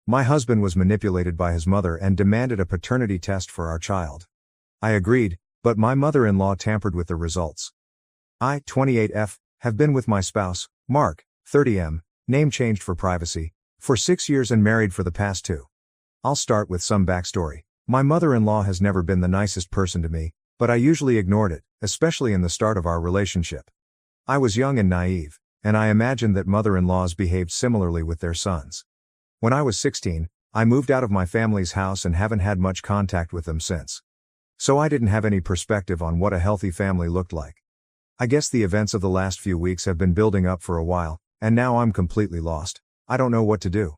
My husband was manipulated by his mother and demanded a paternity test for our child. I agreed, but my mother-in-law tampered with the results. I, 28F, have been with my spouse, Mark, 30M, name changed for privacy, for 6 years and married for the past 2. I'll start with some backstory. My mother-in-law has never been the nicest person to me, but I usually ignored it, especially in the start of our relationship. I was young and naive, and I imagined that mother-in-laws behaved similarly with their sons. When I was 16, I moved out of my family's house and haven't had much contact with them since. So I didn't have any perspective on what a healthy family looked like. I guess the events of the last few weeks have been building up for a while, and now I'm completely lost. I don't know what to do.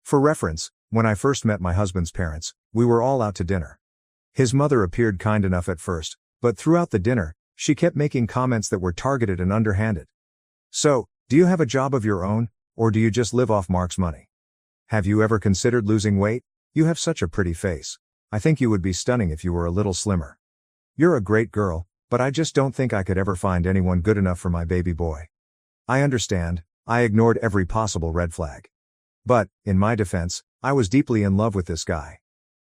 For reference, when I first met my husband's parents, we were all out to dinner. His mother appeared kind enough at first, but throughout the dinner, she kept making comments that were targeted and underhanded. So, do you have a job of your own, or do you just live off Mark's money? Have you ever considered losing weight? You have such a pretty face. I think you would be stunning if you were a little slimmer. You're a great girl, but I just don't think I could ever find anyone good enough for my baby boy. I understand, I ignored every possible red flag. But, in my defense, I was deeply in love with this guy.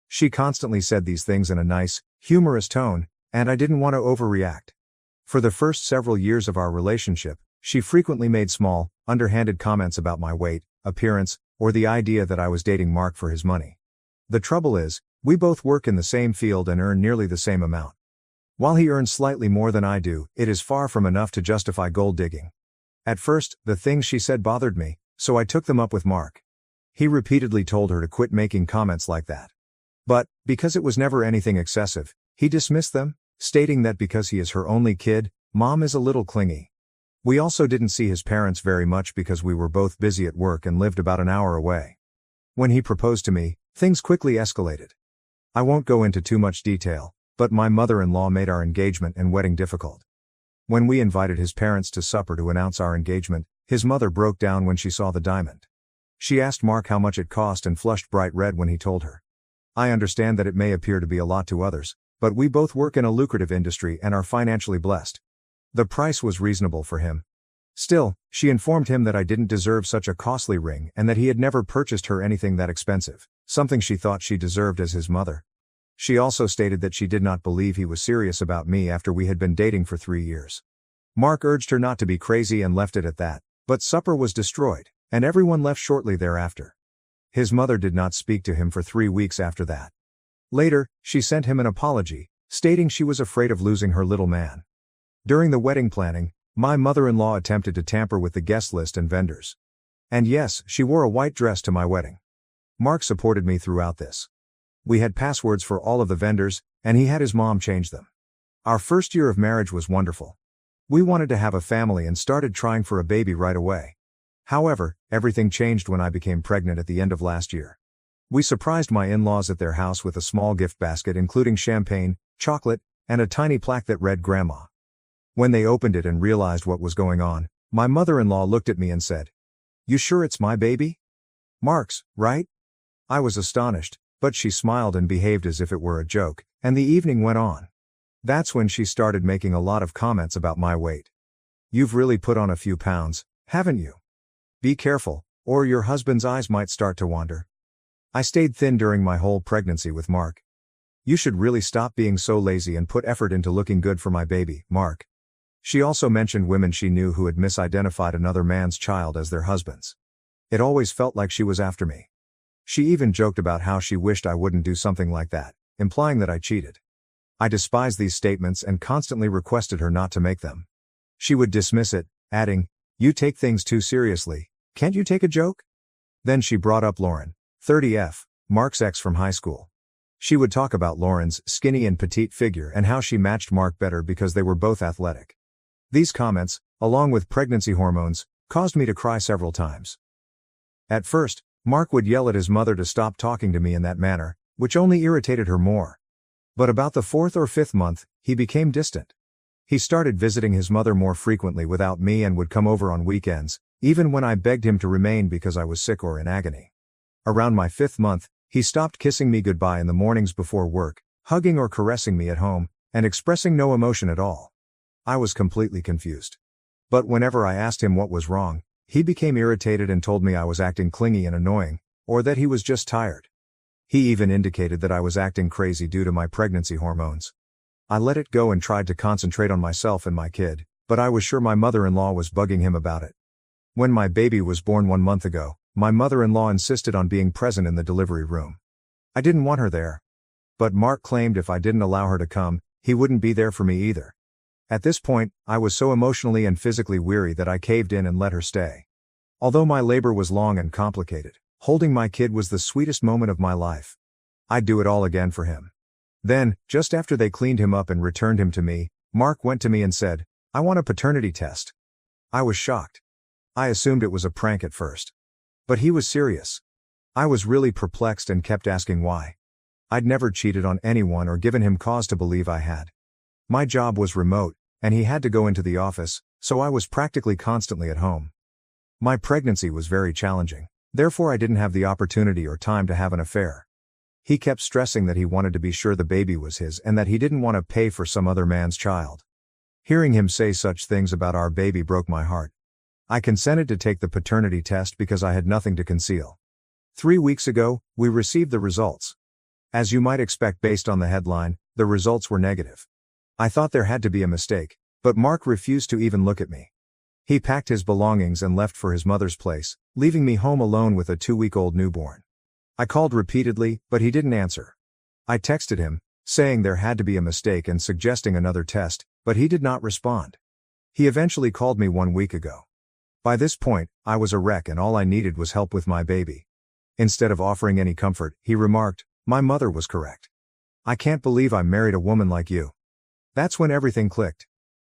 She constantly said these things in a nice, humorous tone, and I didn't want to overreact. For the first several years of our relationship, she frequently made small, underhanded comments about my weight, appearance, or the idea that I was dating Mark for his money. The trouble is, we both work in the same field and earn nearly the same amount. While he earns slightly more than I do, it is far from enough to justify gold digging. At first, the things she said bothered me, so I took them up with Mark. He repeatedly told her to quit making comments like that. But, because it was never anything excessive, he dismissed them, stating that because he is her only kid, Mom is a little clingy. We also didn't see his parents very much because we were both busy at work and lived about an hour away. When he proposed to me, things quickly escalated. I won't go into too much detail, but my mother-in-law made our engagement and wedding difficult. When we invited his parents to supper to announce our engagement, his mother broke down when she saw the diamond. She asked Mark how much it cost and flushed bright red when he told her. I understand that it may appear to be a lot to others, but we both work in a lucrative industry and are financially blessed. The price was reasonable for him. Still, she informed him that I didn't deserve such a costly ring and that he had never purchased her anything that expensive, something she thought she deserved as his mother. She also stated that she did not believe he was serious about me after we had been dating for 3 years. Mark urged her not to be crazy and left it at that, but supper was destroyed, and everyone left shortly thereafter. His mother did not speak to him for 3 weeks after that. Later, she sent him an apology, stating she was afraid of losing her little man. During the wedding planning, my mother-in-law attempted to tamper with the guest list and vendors. And yes, she wore a white dress to my wedding. Mark supported me throughout this. We had passwords for all of the vendors, and he had his mom change them. Our first year of marriage was wonderful. We wanted to have a family and started trying for a baby right away. However, everything changed when I became pregnant at the end of last year. We surprised my in-laws at their house with a small gift basket including champagne, chocolate, and a tiny plaque that read Grandma. When they opened it and realized what was going on, my mother-in-law looked at me and said, "You sure it's my baby? Mark's, right?" I was astonished, but she smiled and behaved as if it were a joke, and the evening went on. That's when she started making a lot of comments about my weight. "You've really put on a few pounds, haven't you? Be careful, or your husband's eyes might start to wander." I stayed thin during my whole pregnancy with Mark. "You should really stop being so lazy and put effort into looking good for my baby, Mark." She also mentioned women she knew who had misidentified another man's child as their husbands. It always felt like she was after me. She even joked about how she wished I wouldn't do something like that, implying that I cheated. I despised these statements and constantly requested her not to make them. She would dismiss it, adding, "You take things too seriously, can't you take a joke?" Then she brought up Lauren, 30F, Mark's ex from high school. She would talk about Lauren's skinny and petite figure and how she matched Mark better because they were both athletic. These comments, along with pregnancy hormones, caused me to cry several times. At first, Mark would yell at his mother to stop talking to me in that manner, which only irritated her more. But about the 4th or 5th month, he became distant. He started visiting his mother more frequently without me and would come over on weekends, even when I begged him to remain because I was sick or in agony. Around my 5th month, he stopped kissing me goodbye in the mornings before work, hugging or caressing me at home, and expressing no emotion at all. I was completely confused. But whenever I asked him what was wrong, he became irritated and told me I was acting clingy and annoying, or that he was just tired. He even indicated that I was acting crazy due to my pregnancy hormones. I let it go and tried to concentrate on myself and my kid, but I was sure my mother-in-law was bugging him about it. When my baby was born 1 month ago, my mother-in-law insisted on being present in the delivery room. I didn't want her there. But Mark claimed if I didn't allow her to come, he wouldn't be there for me either. At this point, I was so emotionally and physically weary that I caved in and let her stay. Although my labor was long and complicated, holding my kid was the sweetest moment of my life. I'd do it all again for him. Then, just after they cleaned him up and returned him to me, Mark went to me and said, "I want a paternity test." I was shocked. I assumed it was a prank at first. But he was serious. I was really perplexed and kept asking why. I'd never cheated on anyone or given him cause to believe I had. My job was remote, and he had to go into the office, so I was practically constantly at home. My pregnancy was very challenging, therefore I didn't have the opportunity or time to have an affair. He kept stressing that he wanted to be sure the baby was his and that he didn't want to pay for some other man's child. Hearing him say such things about our baby broke my heart. I consented to take the paternity test because I had nothing to conceal. 3 weeks ago, we received the results. As you might expect based on the headline, the results were negative. I thought there had to be a mistake, but Mark refused to even look at me. He packed his belongings and left for his mother's place, leaving me home alone with a 2-week-old newborn. I called repeatedly, but he didn't answer. I texted him, saying there had to be a mistake and suggesting another test, but he did not respond. He eventually called me 1 week ago. By this point, I was a wreck and all I needed was help with my baby. Instead of offering any comfort, he remarked, "My mother was correct. I can't believe I married a woman like you." That's when everything clicked.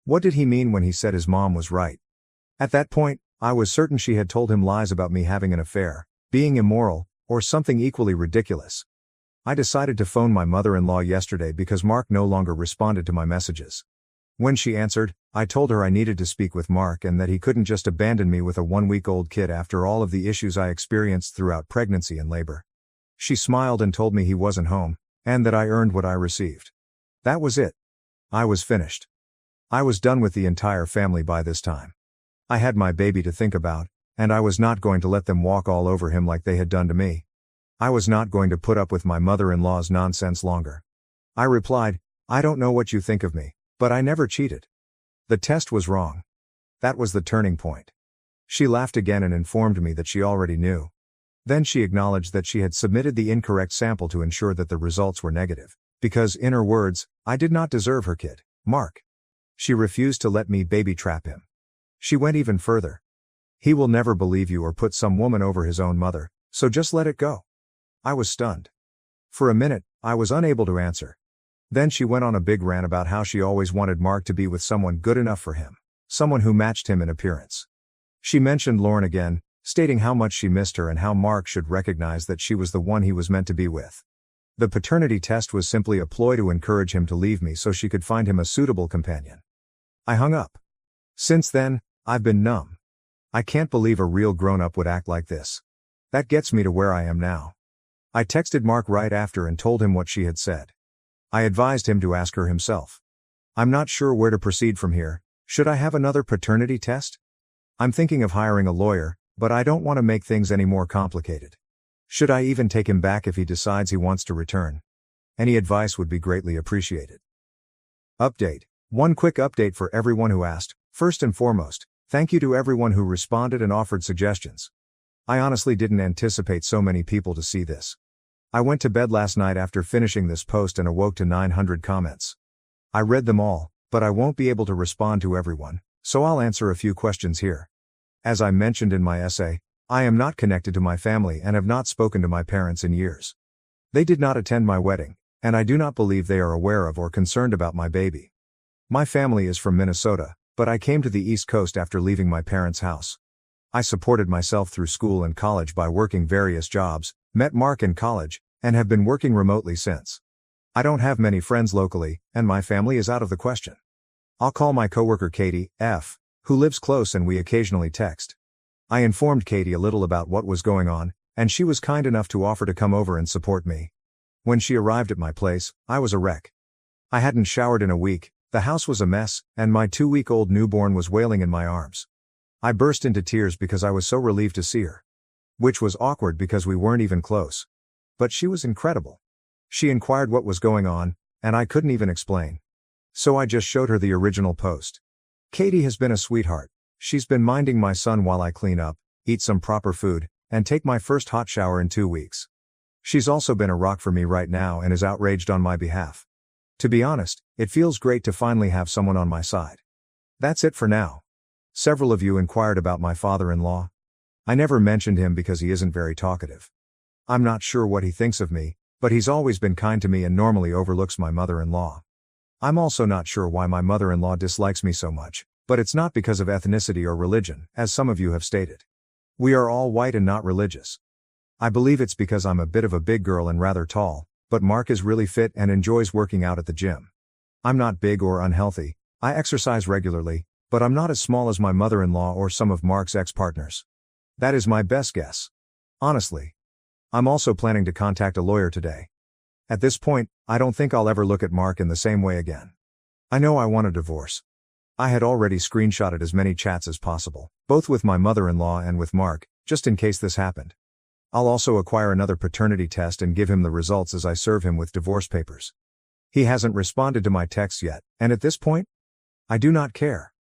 What did he mean when he said his mom was right? At that point, I was certain she had told him lies about me having an affair, being immoral, or something equally ridiculous. I decided to phone my mother-in-law yesterday because Mark no longer responded to my messages. When she answered, I told her I needed to speak with Mark and that he couldn't just abandon me with a 1-week-old kid after all of the issues I experienced throughout pregnancy and labor. She smiled and told me he wasn't home, and that I earned what I received. That was it. I was finished. I was done with the entire family by this time. I had my baby to think about, and I was not going to let them walk all over him like they had done to me. I was not going to put up with my mother-in-law's nonsense longer. I replied, "I don't know what you think of me, but I never cheated." The test was wrong. That was the turning point. She laughed again and informed me that she already knew. Then she acknowledged that she had submitted the incorrect sample to ensure that the results were negative, because, in her words, I did not deserve her kid, Mark. She refused to let me baby trap him. She went even further. He will never believe you or put some woman over his own mother, so just let it go. I was stunned. For a minute, I was unable to answer. Then she went on a big rant about how she always wanted Mark to be with someone good enough for him, someone who matched him in appearance. She mentioned Lauren again, stating how much she missed her and how Mark should recognize that she was the one he was meant to be with. The paternity test was simply a ploy to encourage him to leave me so she could find him a suitable companion. I hung up. Since then, I've been numb. I can't believe a real grown-up would act like this. That gets me to where I am now. I texted Mark right after and told him what she had said. I advised him to ask her himself. I'm not sure where to proceed from here. Should I have another paternity test? I'm thinking of hiring a lawyer, but I don't want to make things any more complicated. Should I even take him back if he decides he wants to return? Any advice would be greatly appreciated. Update. One quick update for everyone who asked. First and foremost, thank you to everyone who responded and offered suggestions. I honestly didn't anticipate so many people to see this. I went to bed last night after finishing this post and awoke to 900 comments. I read them all, but I won't be able to respond to everyone, so I'll answer a few questions here. As I mentioned in my essay, I am not connected to my family and have not spoken to my parents in years. They did not attend my wedding, and I do not believe they are aware of or concerned about my baby. My family is from Minnesota, but I came to the East Coast after leaving my parents' house. I supported myself through school and college by working various jobs, met Mark in college, and have been working remotely since. I don't have many friends locally, and my family is out of the question. I'll call my coworker Katie, F., who lives close, and we occasionally text. I informed Katie a little about what was going on, and she was kind enough to offer to come over and support me. When she arrived at my place, I was a wreck. I hadn't showered in a week, the house was a mess, and my 2-week-old newborn was wailing in my arms. I burst into tears because I was so relieved to see her. which was awkward because we weren't even close. But she was incredible. She inquired what was going on, and I couldn't even explain. So I just showed her the original post. Katie has been a sweetheart. She's been minding my son while I clean up, eat some proper food, and take my first hot shower in 2 weeks. She's also been a rock for me right now and is outraged on my behalf. To be honest, it feels great to finally have someone on my side. That's it for now. Several of you inquired about my father-in-law. I never mentioned him because he isn't very talkative. I'm not sure what he thinks of me, but he's always been kind to me and normally overlooks my mother-in-law. I'm also not sure why my mother-in-law dislikes me so much, but it's not because of ethnicity or religion, as some of you have stated. We are all white and not religious. I believe it's because I'm a bit of a big girl and rather tall, but Mark is really fit and enjoys working out at the gym. I'm not big or unhealthy, I exercise regularly, but I'm not as small as my mother-in-law or some of Mark's ex-partners. That is my best guess. Honestly. I'm also planning to contact a lawyer today. At this point, I don't think I'll ever look at Mark in the same way again. I know I want a divorce. I had already screenshotted as many chats as possible, both with my mother-in-law and with Mark, just in case this happened. I'll also acquire another paternity test and give him the results as I serve him with divorce papers. He hasn't responded to my texts yet, and at this point, I do not care.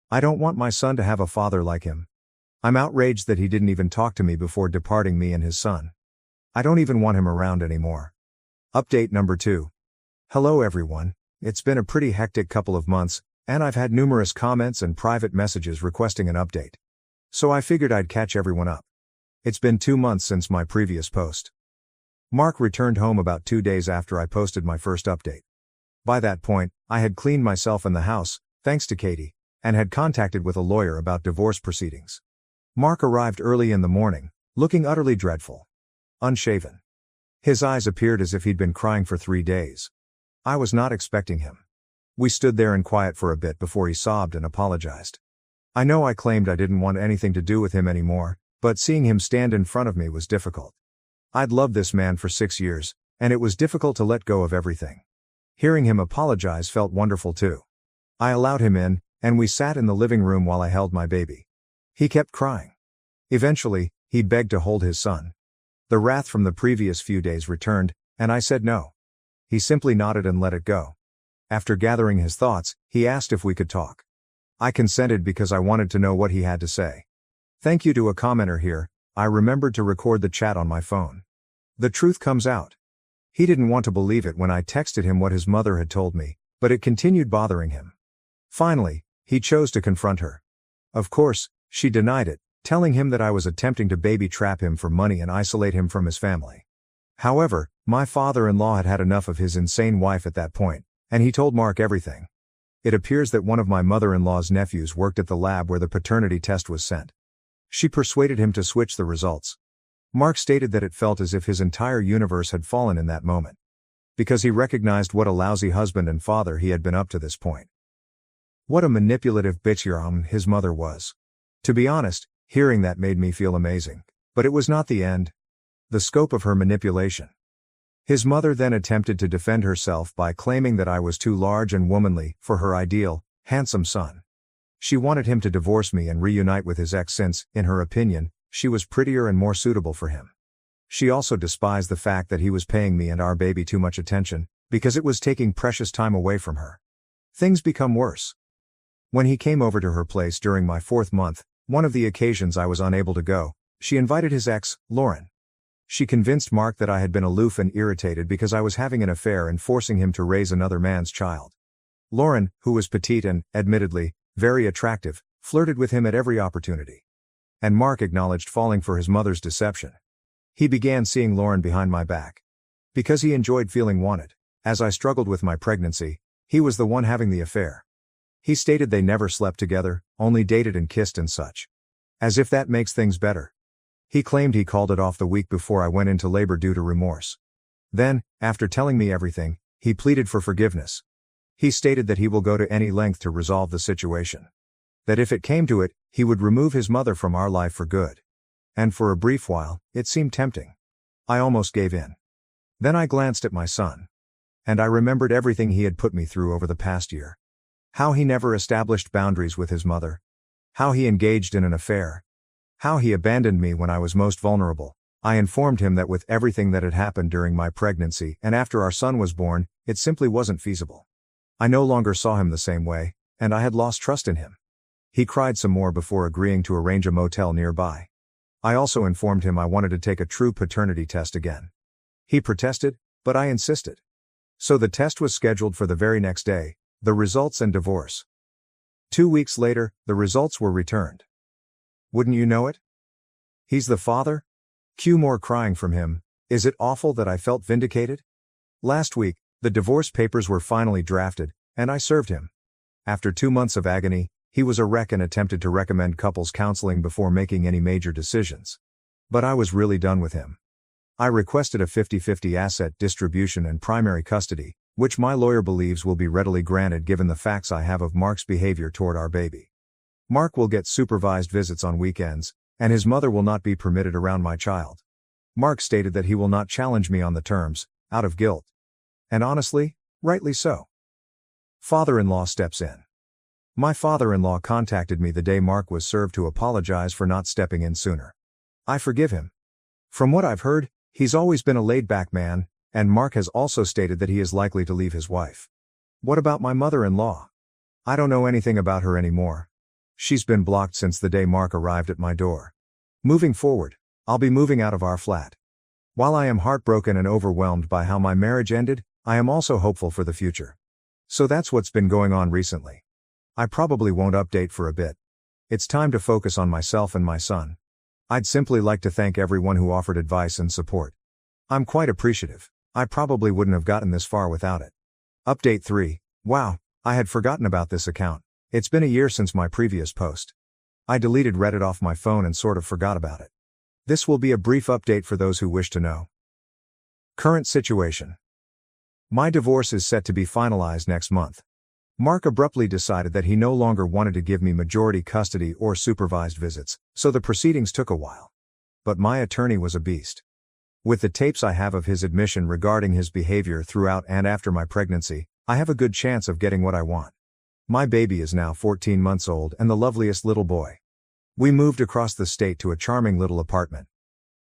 I don't want my son to have a father like him. I'm outraged that he didn't even talk to me before departing me and his son. I don't even want him around anymore. Update number 2. Hello everyone, it's been a pretty hectic couple of months, and I've had numerous comments and private messages requesting an update. So I figured I'd catch everyone up. It's been 2 months since my previous post. Mark returned home about 2 days after I posted my first update. By that point, I had cleaned myself in the house, thanks to Katie, and had contacted with a lawyer about divorce proceedings. Mark arrived early in the morning, looking utterly dreadful. Unshaven. His eyes appeared as if he'd been crying for 3 days. I was not expecting him. We stood there in quiet for a bit before he sobbed and apologized. I know I claimed I didn't want anything to do with him anymore, but seeing him stand in front of me was difficult. I'd loved this man for 6 years, and it was difficult to let go of everything. Hearing him apologize felt wonderful too. I allowed him in, and we sat in the living room while I held my baby. He kept crying. Eventually, he begged to hold his son. The wrath from the previous few days returned, and I said no. He simply nodded and let it go. After gathering his thoughts, he asked if we could talk. I consented because I wanted to know what he had to say. Thank you to a commenter here, I remembered to record the chat on my phone. The truth comes out. He didn't want to believe it when I texted him what his mother had told me, but it continued bothering him. Finally, he chose to confront her. Of course, she denied it, telling him that I was attempting to baby trap him for money and isolate him from his family. However, my father-in-law had had enough of his insane wife at that point, and he told Mark everything. It appears that one of my mother-in-law's nephews worked at the lab where the paternity test was sent. She persuaded him to switch the results. Mark stated that it felt as if his entire universe had fallen in that moment. Because he recognized what a lousy husband and father he had been up to this point. What a manipulative bitch his mother was. To be honest, hearing that made me feel amazing. But it was not the end. The scope of her manipulation. His mother then attempted to defend herself by claiming that I was too large and womanly for her ideal, handsome son. She wanted him to divorce me and reunite with his ex since, in her opinion, she was prettier and more suitable for him. She also despised the fact that he was paying me and our baby too much attention, because it was taking precious time away from her. Things become worse. When he came over to her place during my 4th month, one of the occasions I was unable to go, she invited his ex, Lauren. She convinced Mark that I had been aloof and irritated because I was having an affair and forcing him to raise another man's child. Lauren, who was petite and, admittedly, very attractive, flirted with him at every opportunity. And Mark acknowledged falling for his mother's deception. He began seeing Lauren behind my back. Because he enjoyed feeling wanted. As I struggled with my pregnancy, he was the one having the affair. He stated they never slept together, only dated and kissed and such. As if that makes things better. He claimed he called it off the week before I went into labor due to remorse. Then, after telling me everything, he pleaded for forgiveness. He stated that he will go to any length to resolve the situation. That if it came to it, he would remove his mother from our life for good. And for a brief while, it seemed tempting. I almost gave in. Then I glanced at my son. And I remembered everything he had put me through over the past year. How he never established boundaries with his mother. How he engaged in an affair. How he abandoned me when I was most vulnerable. I informed him that with everything that had happened during my pregnancy and after our son was born, it simply wasn't feasible. I no longer saw him the same way, and I had lost trust in him. He cried some more before agreeing to arrange a motel nearby. I also informed him I wanted to take a true paternity test again. He protested, but I insisted. So the test was scheduled for the very next day, the results and divorce. 2 weeks later, the results were returned. Wouldn't you know it? He's the father? Cue more crying from him. Is it awful that I felt vindicated? Last week, the divorce papers were finally drafted, and I served him. After 2 months of agony, he was a wreck and attempted to recommend couples counseling before making any major decisions. But I was really done with him. I requested a 50-50 asset distribution and primary custody, which my lawyer believes will be readily granted given the facts I have of Mark's behavior toward our baby. Mark will get supervised visits on weekends, and his mother will not be permitted around my child. Mark stated that he will not challenge me on the terms, out of guilt. And honestly, rightly so. Father-in-law steps in. My father-in-law contacted me the day Mark was served to apologize for not stepping in sooner. I forgive him. From what I've heard, he's always been a laid-back man, and Mark has also stated that he is likely to leave his wife. What about my mother-in-law? I don't know anything about her anymore. She's been blocked since the day Mark arrived at my door. Moving forward, I'll be moving out of our flat. While I am heartbroken and overwhelmed by how my marriage ended, I am also hopeful for the future. So that's what's been going on recently. I probably won't update for a bit. It's time to focus on myself and my son. I'd simply like to thank everyone who offered advice and support. I'm quite appreciative. I probably wouldn't have gotten this far without it. Update 3. Wow, I had forgotten about this account. It's been a year since my previous post. I deleted Reddit off my phone and sort of forgot about it. This will be a brief update for those who wish to know. Current situation. My divorce is set to be finalized next month. Mark abruptly decided that he no longer wanted to give me majority custody or supervised visits, so the proceedings took a while. But my attorney was a beast. With the tapes I have of his admission regarding his behavior throughout and after my pregnancy, I have a good chance of getting what I want. My baby is now 14 months old and the loveliest little boy. We moved across the state to a charming little apartment.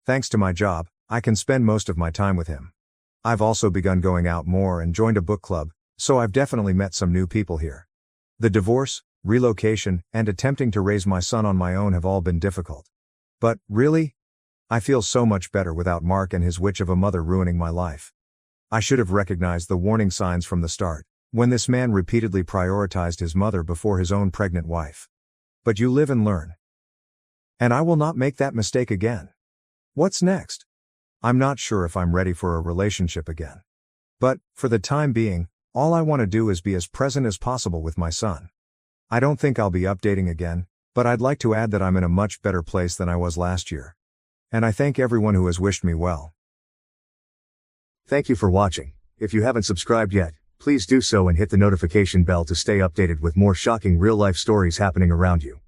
Thanks to my job, I can spend most of my time with him. I've also begun going out more and joined a book club, so I've definitely met some new people here. The divorce, relocation, and attempting to raise my son on my own have all been difficult. But, really? I feel so much better without Mark and his witch of a mother ruining my life. I should have recognized the warning signs from the start, when this man repeatedly prioritized his mother before his own pregnant wife. But you live and learn. And I will not make that mistake again. What's next? I'm not sure if I'm ready for a relationship again. But, for the time being, all I want to do is be as present as possible with my son. I don't think I'll be updating again, but I'd like to add that I'm in a much better place than I was last year. And I thank everyone who has wished me well. Thank you for watching. If you haven't subscribed yet, please do so and hit the notification bell to stay updated with more shocking real-life stories happening around you.